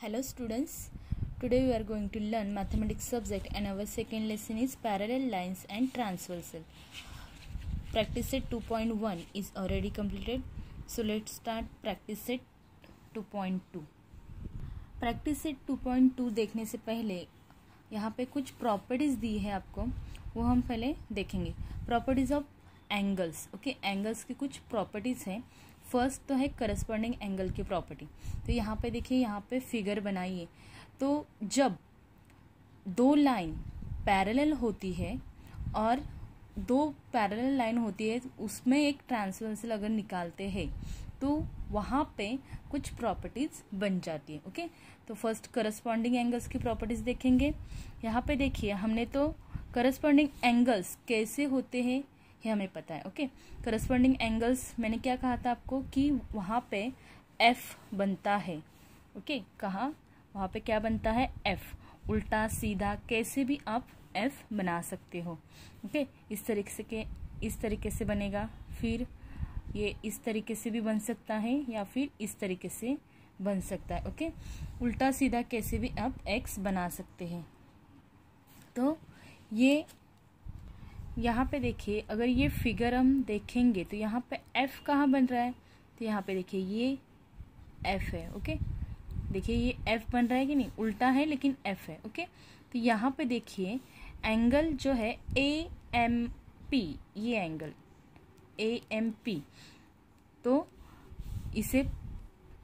Hello students, today we are going to learn mathematics subject and our second lesson is parallel lines and transversal. Practice set 2.1 is already completed. So let's start practice set 2.2. Practice set 2.2 देखने से पहले यहाँ पे कुछ properties दी है आपको, वो हम पहले देखेंगे. Properties of angles. Okay, angles की कुछ प्रॉपर्टीज़ हैं. फर्स्ट तो है करस्पॉन्डिंग एंगल की प्रॉपर्टी. तो यहाँ पे देखिए, यहाँ पे फिगर बनाइए. तो जब दो लाइन पैरेलल होती है और दो पैरेलल लाइन होती है, उसमें एक ट्रांसवर्सल अगर निकालते हैं तो वहाँ पे कुछ प्रॉपर्टीज बन जाती है. ओके, तो फर्स्ट करस्पॉन्डिंग एंगल्स की प्रॉपर्टीज देखेंगे. यहाँ पे देखिए, हमने तो करस्पॉन्डिंग एंगल्स कैसे होते हैं ये हमें पता है. ओके, करस्पॉन्डिंग एंगल्स मैंने क्या कहा था आपको कि वहाँ पे एफ बनता है. ओके, कहाँ वहाँ पे क्या बनता है? एफ. उल्टा सीधा कैसे भी आप एफ बना सकते हो. ओके, इस तरीके से बनेगा. फिर ये इस तरीके से भी बन सकता है या फिर इस तरीके से बन सकता है. ओके, उल्टा सीधा कैसे भी आप एक्स बना सकते हैं. तो ये यहाँ पे देखिए, अगर ये फिगर हम देखेंगे तो यहाँ पे एफ कहाँ बन रहा है? तो यहाँ पे देखिए, ये एफ है. ओके, देखिए ये एफ बन रहा है कि नहीं? उल्टा है लेकिन एफ है. ओके, तो यहाँ पे देखिए एंगल जो है ए एम पी, ये एंगल ए एम पी, तो इसे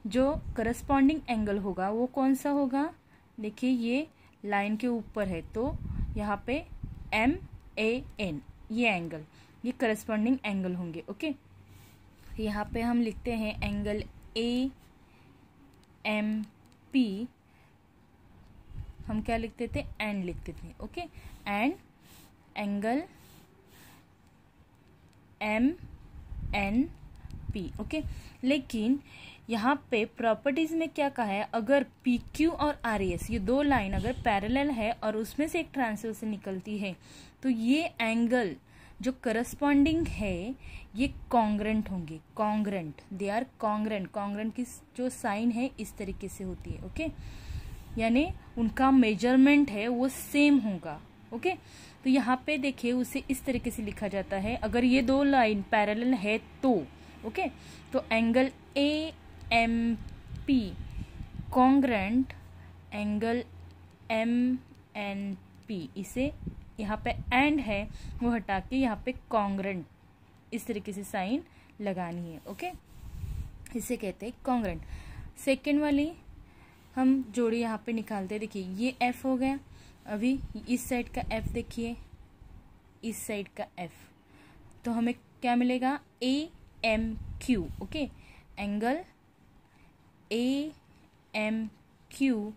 जो करस्पॉन्डिंग एंगल होगा वो कौन सा होगा? देखिए ये लाइन के ऊपर है तो यहाँ पे एम ए एन, ये एंगल, ये करस्पॉन्डिंग एंगल होंगे. ओके, यहाँ पे हम लिखते हैं एंगल ए एम पी. हम क्या लिखते थे? एंड लिखते थे. Okay, and angle M N P. Okay, लेकिन यहाँ पे प्रॉपर्टीज में क्या कहा है? अगर पी क्यू और आर एस, ये दो लाइन अगर पैरेलल है और उसमें से एक ट्रांसवर्सल निकलती है, तो ये एंगल जो करस्पॉन्डिंग है ये कॉन्ग्रेंट होंगे. Congruent, they are congruent. Congruent की जो साइन है इस तरीके से होती है. ओके, यानी उनका मेजरमेंट है वो सेम होगा. ओके, तो यहाँ पे देखिए उसे इस तरीके से लिखा जाता है अगर ये दो लाइन पैरेलल है तो. ओके, तो angle A M P congruent angle M N P, इसे यहाँ पे एंड है वो हटा के यहाँ पे कॉन्ग्रेंट इस तरीके से साइन लगानी है. ओके, इसे कहते हैं कॉन्ग्रेंट. सेकेंड वाली हम जोड़ी यहाँ पे निकालते हैं. देखिए ये एफ हो गया. अभी इस साइड का एफ देखिए, इस साइड का एफ, तो हमें क्या मिलेगा? A M Q. Okay, angle A M Q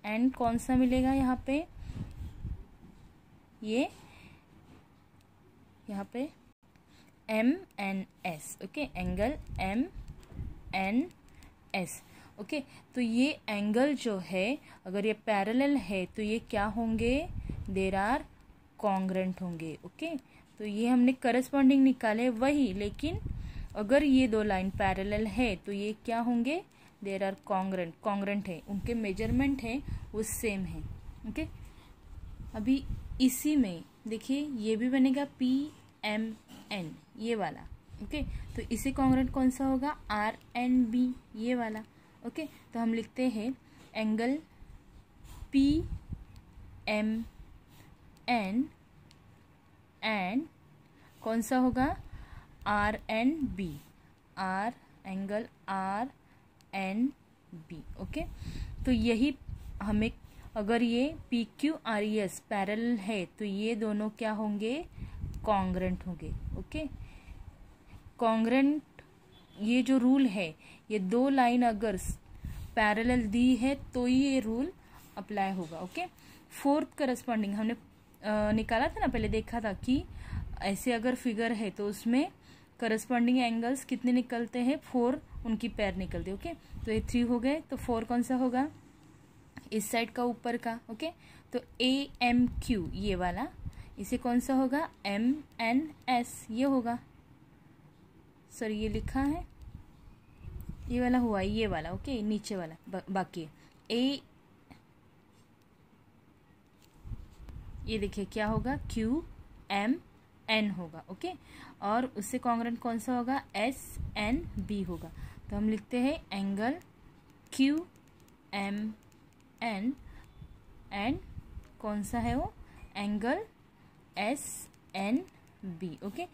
and कौन सा मिलेगा यहाँ पे? ये यहाँ पे M N S. Okay, angle M N S. Okay, तो ये एंगल जो है अगर ये पैरेलल है तो ये क्या होंगे? देर आर कॉन्ग्रेंट होंगे. ओके, तो ये हमने करस्पॉन्डिंग निकाले वही, लेकिन अगर ये दो लाइन पैरेलल है तो ये क्या होंगे? There are congruent. कॉन्ग्रेंट है, उनके मेजरमेंट है वो सेम है. ओके, अभी इसी में देखिए ये भी बनेगा पी एम एन, ये वाला. ओके, तो इसे कॉन्ग्रेंट कौन सा होगा? आर एन बी, ये वाला. ओके, तो हम लिखते हैं angle P M N and कौन सा होगा? R N B. R angle R N B. Okay, तो यही हमें, अगर ये P Q R S parallel है तो ये दोनों क्या होंगे? कॉन्ग्रेंट होंगे. ओके, कॉन्ग्रेंट, ये जो रूल है, ये दो लाइन अगर पैरेलल दी है तो ये रूल अप्लाई होगा. ओके, फोर्थ करस्पॉन्डिंग हमने निकाला था ना, पहले देखा था कि ऐसे अगर फिगर है तो उसमें करस्पॉन्डिंग एंगल्स कितने निकलते हैं? 4 उनकी पैर निकलते. ओके, तो ये 3 हो गए, तो 4 कौन सा होगा? इस साइड का ऊपर का. ओके, तो ए एम क्यू, ये वाला, इसे कौन सा होगा? एम एन एस, ये होगा. सॉरी, ये लिखा है, ये वाला हुआ, ये वाला. ओके, नीचे वाला बाकी है. ए ये देखिए क्या होगा, क्यू एम एन होगा, ओके। और उससे कॉन्ग्रेंट कौन सा होगा, एस एन बी होगा। तो हम लिखते हैं angle Q M N and कौन सा है वो, angle S N B, okay.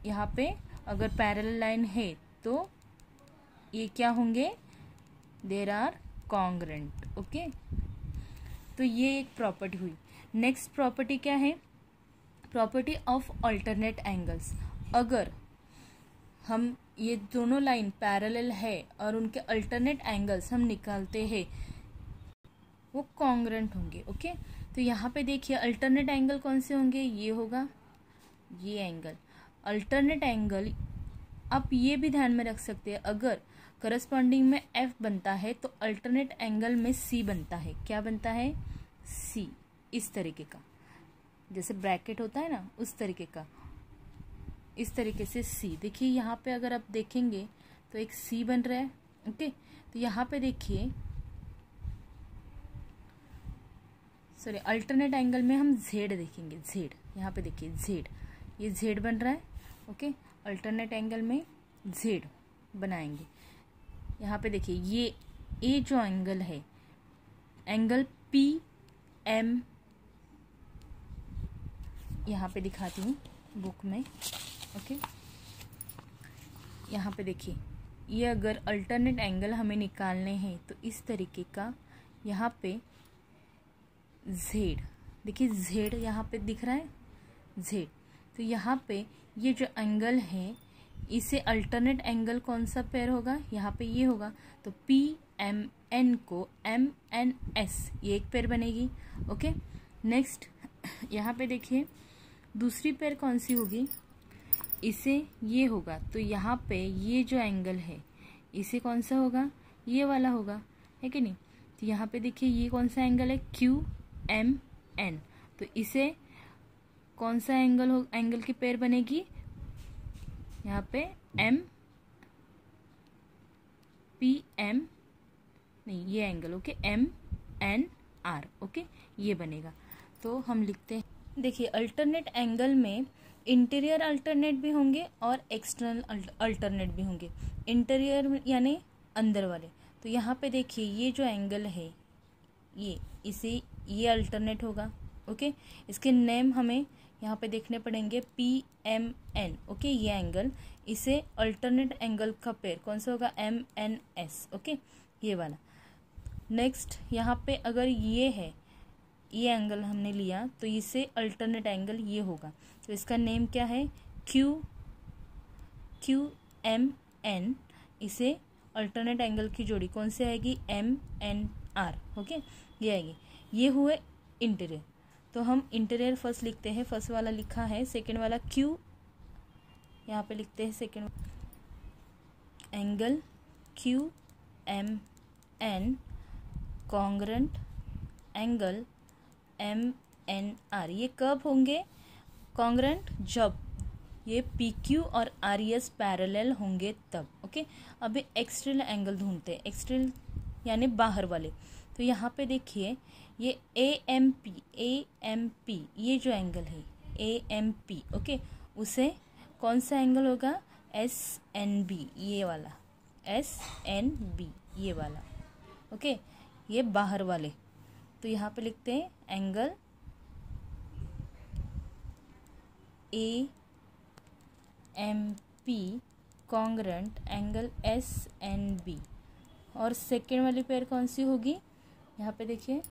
यहाँ पे अगर पैरेलल लाइन है तो ये क्या होंगे, देर आर कॉन्ग्रेंट, ओके। तो ये एक प्रॉपर्टी हुई। नेक्स्ट प्रॉपर्टी क्या है, प्रॉपर्टी ऑफ अल्टरनेट एंगल्स। अगर हम ये दोनों लाइन पैरेलल है और उनके अल्टरनेट एंगल्स हम निकालते हैं, वो कॉन्ग्रेंट होंगे, ओके। तो यहाँ पे देखिए अल्टरनेट एंगल कौन से होंगे, ये होगा ये एंगल अल्टरनेट एंगल। आप ये भी ध्यान में रख सकते हैं, अगर करस्पॉन्डिंग में F बनता है तो अल्टरनेट एंगल में C बनता है। क्या बनता है, C, इस तरीके का, जैसे ब्रैकेट होता है ना उस तरीके का, इस तरीके से C। देखिए यहाँ पे अगर आप देखेंगे तो एक C बन रहा है, ओके। तो यहाँ पे देखिए, सॉरी, अल्टरनेट एंगल में हम Z देखेंगे, Z, यहाँ पे देखिए Z, ये Z बन रहा है, ओके। अल्टरनेट एंगल में Z बनाएंगे। यहाँ पे देखिए ये जो एंगल है, एंगल पी एम, यहाँ पे दिखाती हूँ बुक में, ओके। यहाँ पे देखिए ये अगर अल्टरनेट एंगल हमें निकालने हैं तो इस तरीके का, यहाँ पे Z, देखिए Z यहाँ पे दिख रहा है Z। तो यहाँ पे ये जो एंगल है, इसे अल्टरनेट एंगल कौन सा पेयर होगा, यहाँ पे ये होगा। तो पी एम एन को एम एन एस, ये एक पेयर बनेगी, ओके। नेक्स्ट यहाँ पे देखिए दूसरी पेयर कौन सी होगी, इसे ये होगा। तो यहाँ पे ये जो एंगल है इसे कौन सा होगा, ये वाला होगा, है कि नहीं। तो यहाँ पे देखिए ये कौन सा एंगल है, क्यू एम एन। तो इसे कौन सा एंगल की पेयर बनेगी, यहाँ पे एम पी एम, नहीं ये angle, okay, M N R, okay, ये बनेगा। तो हम लिखते हैं, देखिए अल्टरनेट एंगल में इंटीरियर अल्टरनेट भी होंगे और एक्सटर्नल अल्टरनेट भी होंगे। इंटीरियर यानी अंदर वाले। तो यहाँ पे देखिए ये जो एंगल है, ये अल्टरनेट होगा, ओके। इसके नेम हमें यहाँ पे देखने पड़ेंगे, पी एम एन, ओके। ये एंगल, इसे अल्टरनेट एंगल का पेयर कौन सा होगा, एम एन एस, ओके, ये वाला। नेक्स्ट यहाँ पे अगर ये है, ये एंगल हमने लिया तो इसे अल्टरनेट एंगल ये होगा। तो इसका नेम क्या है, क्यू एम एन। इसे अल्टरनेट एंगल की जोड़ी कौन सी आएगी, एम एन आर, ओके, ये आएगी। ये हुए इंटीरियर। तो हम इंटीरियर फर्स्ट लिखते हैं, फर्स्ट वाला लिखा है, सेकेंड वाला क्यू, यहाँ पे लिखते हैं second angle Q M N congruent angle M N R. ये कब होंगे कॉन्ग्रेंट, जब ये पी क्यू और आर एस पैरेलल होंगे तब, ओके। अभी एक्सटर्नल एंगल ढूंढते हैं, एक्सटर्नल यानी बाहर वाले। तो यहाँ पे देखिए ये ए एम पी, ये जो एंगल है ए एम पी, ओके, उसे कौन सा एंगल होगा, एस एन बी, ये वाला, एस एन बी, ये वाला, ओके, ये बाहर वाले। तो यहाँ पे लिखते हैं angle A M P congruent angle S N B. और सेकेंड वाली पेयर कौन सी होगी, यहाँ पे देखिए,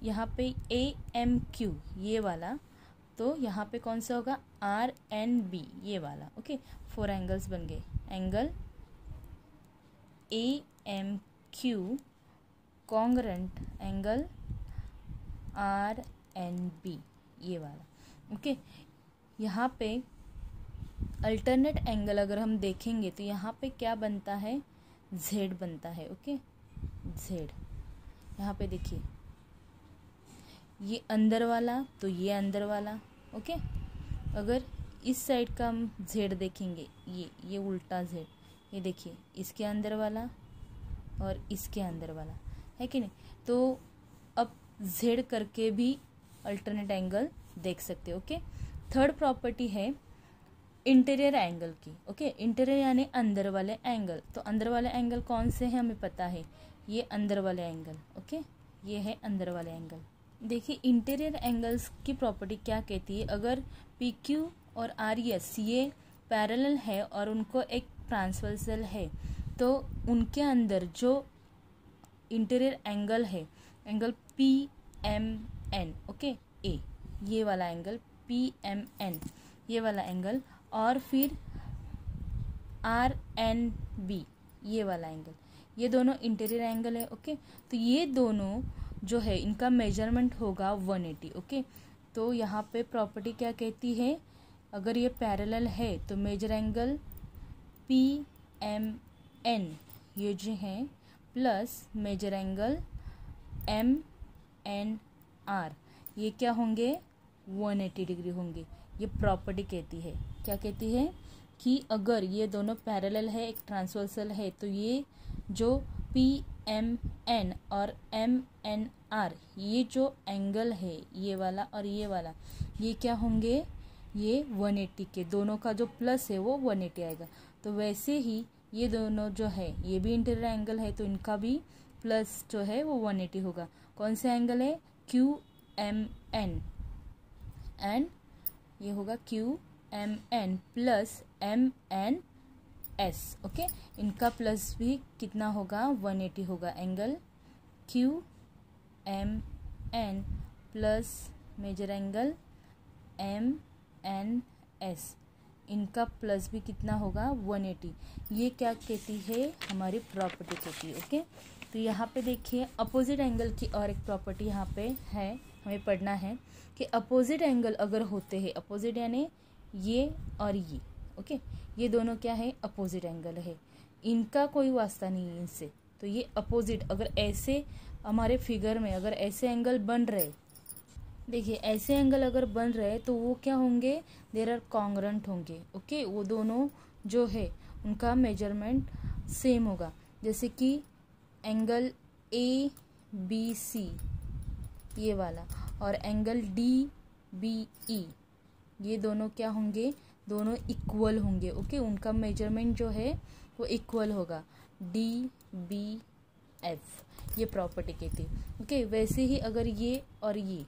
यहाँ पे ए एम क्यू, ये वाला। तो यहाँ पे कौन सा होगा, आर एन बी, ये वाला, ओके। 4 एंगल्स बन गए, angle A M Q congruent angle R N B, ये वाला, ओके। यहाँ पे अल्टरनेट एंगल अगर हम देखेंगे तो यहाँ पे क्या बनता है, जेड बनता है, ओके, जेड। यहाँ पे देखिए ये अंदर वाला, तो ये अंदर वाला, ओके। अगर इस साइड का हम जेड देखेंगे, ये उल्टा जेड, ये देखिए इसके अंदर वाला और इसके अंदर वाला, है कि नहीं। तो अब जेड करके भी अल्टरनेट एंगल देख सकते हो। ओके, थर्ड प्रॉपर्टी है इंटीरियर एंगल की। ओके, इंटीरियर यानी अंदर वाले एंगल। तो अंदर वाले एंगल कौन से हैं हमें पता है, ये अंदर वाले एंगल। ओके, ये है अंदर वाले एंगल। देखिए इंटीरियर एंगल्स की प्रॉपर्टी क्या कहती है, अगर पी क्यू और आर एस ये पैरेलल है और उनको एक ट्रांसवर्सल है, तो उनके अंदर जो इंटीरियर एंगल है, angle P M N, okay, ए, ये वाला एंगल पी एम एन, ये वाला एंगल, और फिर आर एन बी, ये वाला एंगल, ये दोनों इंटीरियर एंगल है। ओके, तो ये दोनों जो है इनका मेजरमेंट होगा 180। ओके, तो यहाँ पे प्रॉपर्टी क्या कहती है, अगर ये पैरेलल है तो major angle P M N ये जो है plus major angle M N R, ये क्या होंगे 180 डिग्री होंगे। ये प्रॉपर्टी कहती है, क्या कहती है कि अगर ये दोनों पैरेलल है, एक ट्रांसवर्सल है, तो ये जो पी एम एन और एम एन आर ये जो एंगल है, ये वाला और ये वाला, ये क्या होंगे, ये 180 के, दोनों का जो प्लस है वो 180 आएगा। तो वैसे ही ये दोनों जो है ये भी इंटीरियर एंगल है, तो इनका भी प्लस जो है वो 180 होगा। कौन सा एंगल है, क्यू एम एन, एंड ये होगा Q M N plus M N S. Okay, इनका प्लस भी कितना होगा 180 होगा। Angle Q M N plus major angle M N S, इनका प्लस भी कितना होगा 180। ये क्या कहती है, हमारी प्रॉपर्टी कहती है। ओके, तो यहाँ पे देखिए अपोजिट एंगल की और एक प्रॉपर्टी यहाँ पे है, हमें पढ़ना है कि अपोजिट एंगल अगर होते हैं, अपोजिट यानी ये और ये, ओके, ये दोनों क्या है, अपोजिट एंगल है, इनका कोई वास्ता नहीं है इनसे। तो ये अपोजिट, अगर ऐसे हमारे फिगर में अगर ऐसे एंगल बन रहे, देखिए ऐसे एंगल अगर बन रहे तो वो क्या होंगे, देयर आर कॉन्ग्रुएंट होंगे। ओके, वो दोनों जो है उनका मेजरमेंट सेम होगा। जैसे कि एंगल ए बी सी ये वाला और एंगल डी बी ई, ये दोनों क्या होंगे, दोनों इक्वल होंगे। ओके, उनका मेजरमेंट जो है वो इक्वल होगा, डी बी एफ, ये प्रॉपर्टी कहती है। ओके, वैसे ही अगर ये और ये,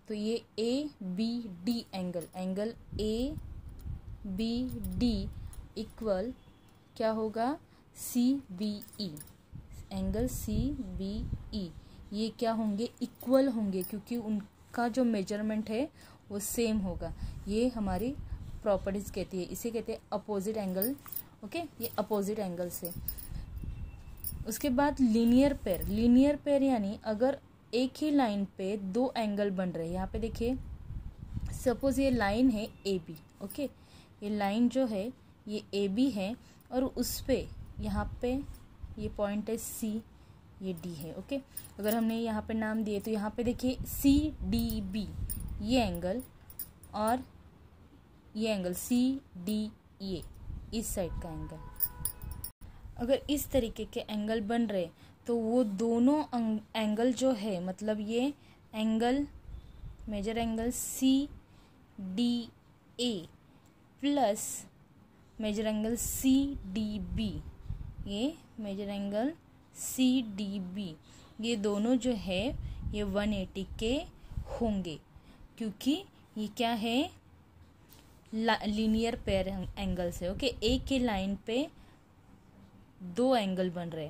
तो ये A B D angle, angle A B D equal क्या होगा, C B E, angle C B E, ये क्या होंगे, इक्वल होंगे, क्योंकि उनका जो मेजरमेंट है वो सेम होगा। ये हमारी प्रॉपर्टीज कहती है, इसे कहते हैं अपोजिट एंगल। ओके, ये अपोजिट एंगल से। उसके बाद लीनियर पेयर, लीनियर पेयर यानी अगर एक ही लाइन पे दो एंगल बन रहे हैं। यहाँ पे देखिए सपोज ये लाइन है ए बी, ओके, ये लाइन जो है ये ए बी है और उस पे यहाँ पे ये पॉइंट है सी, ये डी है। ओके, अगर हमने यहाँ पे नाम दिए तो यहाँ पे देखिए सी डी बी ये एंगल और ये एंगल सी डी ए, इस साइड का एंगल, अगर इस तरीके के एंगल बन रहे तो वो दोनों एंगल जो है, मतलब ये angle major angle C D A plus major angle C D B, ये major angle C D B, ये दोनों जो है ये 180 के होंगे, क्योंकि ये क्या है, लीनियर पेयर एंगल से। ओके, एक ही लाइन पे दो एंगल बन रहे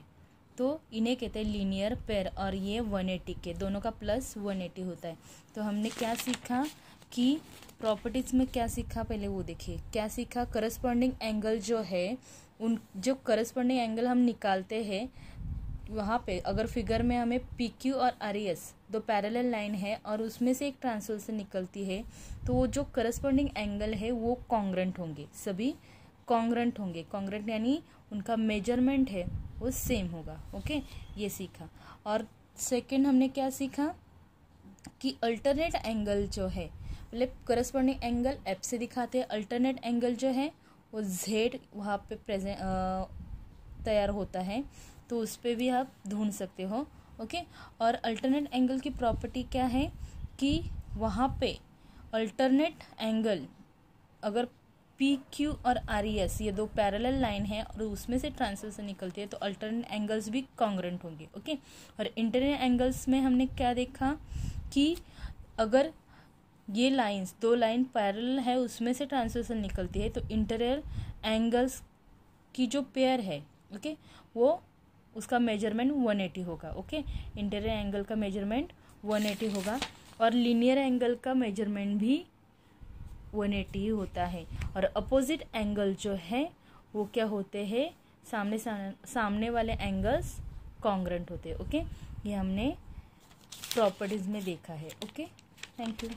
तो इन्हें कहते हैं लीनियर पेयर, और ये 180 के, दोनों का प्लस 180 होता है। तो हमने क्या सीखा कि प्रॉपर्टीज में क्या सीखा, पहले वो देखिए क्या सीखा। करस्पॉन्डिंग एंगल जो है, उन जो करस्पॉन्डिंग एंगल हम निकालते हैं वहाँ पे, अगर फिगर में हमें पी क्यू और आर एस दो पैरेलल लाइन है और उसमें से एक ट्रांसवर्सल निकलती है, तो वो जो करस्पॉन्डिंग एंगल है वो कॉन्ग्रुएंट होंगे, सभी कॉन्ग्रुएंट होंगे। कॉन्ग्रुएंट यानी उनका मेजरमेंट है वो सेम होगा। ओके, ये सीखा। और सेकंड हमने क्या सीखा कि अल्टरनेट एंगल जो है, मतलब करस्पॉन्डिंग एंगल एफ से दिखाते हैं, अल्टरनेट एंगल जो है वो जेड वहाँ पे प्रेजेंट तैयार होता है, तो उस पर भी आप ढूंढ सकते हो। ओके, और अल्टरनेट एंगल की प्रॉपर्टी क्या है कि वहाँ पे अल्टरनेट एंगल, अगर पी क्यू और आर ई एस ये दो पैरेलल लाइन है और उसमें से ट्रांसवर्सल निकलती है तो अल्टरनेट एंगल्स भी कॉन्ग्रुएंट होंगे। ओके, और इंटरनल एंगल्स में हमने क्या देखा कि अगर ये लाइंस, दो लाइन पैरेलल है उसमें से ट्रांसवर्सल निकलती है तो इंटरनल एंगल्स की जो पेयर है, ओके, वो उसका मेजरमेंट 180 होगा। ओके, इंटरनल एंगल का मेजरमेंट 180 होगा और लीनियर एंगल का मेजरमेंट भी 180 ही होता है। और अपोजिट एंगल जो है वो क्या होते हैं, सामने वाले एंगल्स कॉन्ग्रुएंट होते हैं। ओके, ये हमने प्रॉपर्टीज में देखा है। Okay, thank you.